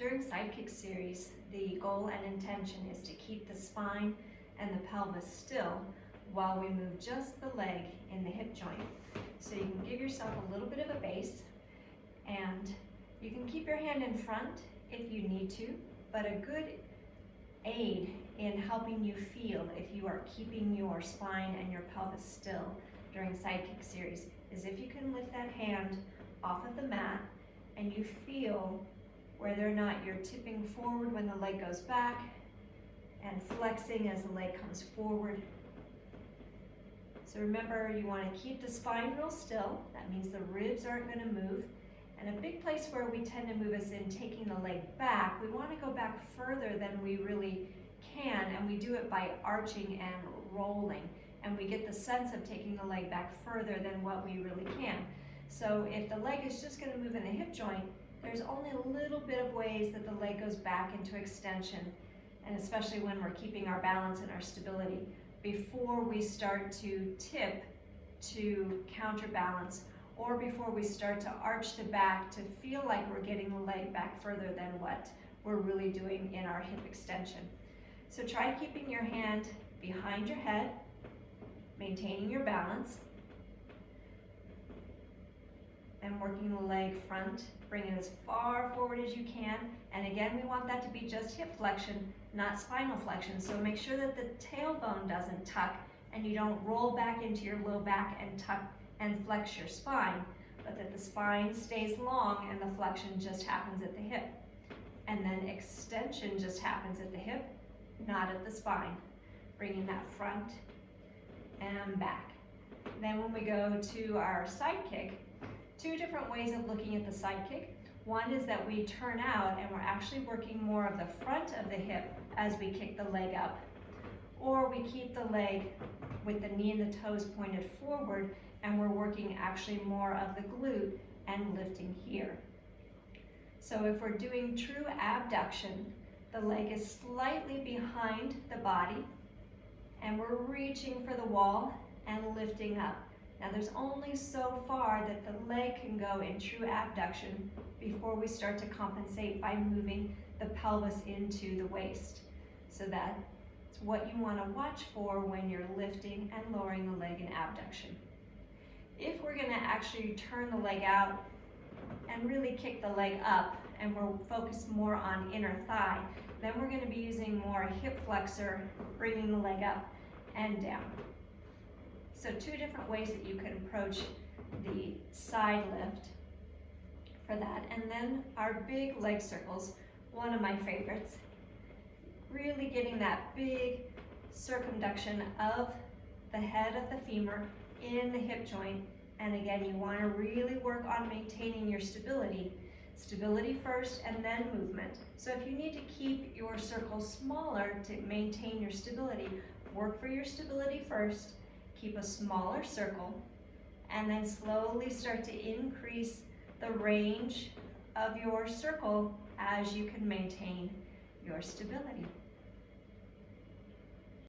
During side kick series, the goal and intention is to keep the spine and the pelvis still while we move just the leg in the hip joint. So you can give yourself a little bit of a base, and you can keep your hand in front if you need to, but a good aid in helping you feel if you are keeping your spine and your pelvis still during side kick series is if you can lift that hand off of the mat and you feel whether or not you're tipping forward when the leg goes back and flexing as the leg comes forward. So remember, you want to keep the spine real still. That means the ribs aren't going to move. And a big place where we tend to move is in taking the leg back. We want to go back further than we really can, and we do it by arching and rolling. And we get the sense of taking the leg back further than what we really can. So if the leg is just going to move in the hip joint, there's only a little bit of ways that the leg goes back into extension, and especially when we're keeping our balance and our stability, before we start to tip to counterbalance, or before we start to arch the back to feel like we're getting the leg back further than what we're really doing in our hip extension. So try keeping your hand behind your head, maintaining your balance, and working the leg front. Bring it as far forward as you can. And again, we want that to be just hip flexion, not spinal flexion. So make sure that the tailbone doesn't tuck and you don't roll back into your low back and tuck and flex your spine, but that the spine stays long and the flexion just happens at the hip. And then extension just happens at the hip, not at the spine. Bringing that front and back. Then when we go to our side kick, two different ways of looking at the side kick. One is that we turn out and we're actually working more of the front of the hip as we kick the leg up. Or we keep the leg with the knee and the toes pointed forward and we're working actually more of the glute and lifting here. So if we're doing true abduction, the leg is slightly behind the body and we're reaching for the wall and lifting up. Now there's only so far that the leg can go in true abduction before we start to compensate by moving the pelvis into the waist. So that's what you want to watch for when you're lifting and lowering the leg in abduction. If we're going to actually turn the leg out and really kick the leg up and we're focused more on inner thigh, then we're going to be using more hip flexor, bringing the leg up and down. So two different ways that you can approach the side lift for that. And then our big leg circles, one of my favorites. Really getting that big circumduction of the head of the femur in the hip joint. And again, you want to really work on maintaining your stability. Stability first and then movement. So if you need to keep your circle smaller to maintain your stability, work for your stability first. Keep a smaller circle, and then slowly start to increase the range of your circle as you can maintain your stability.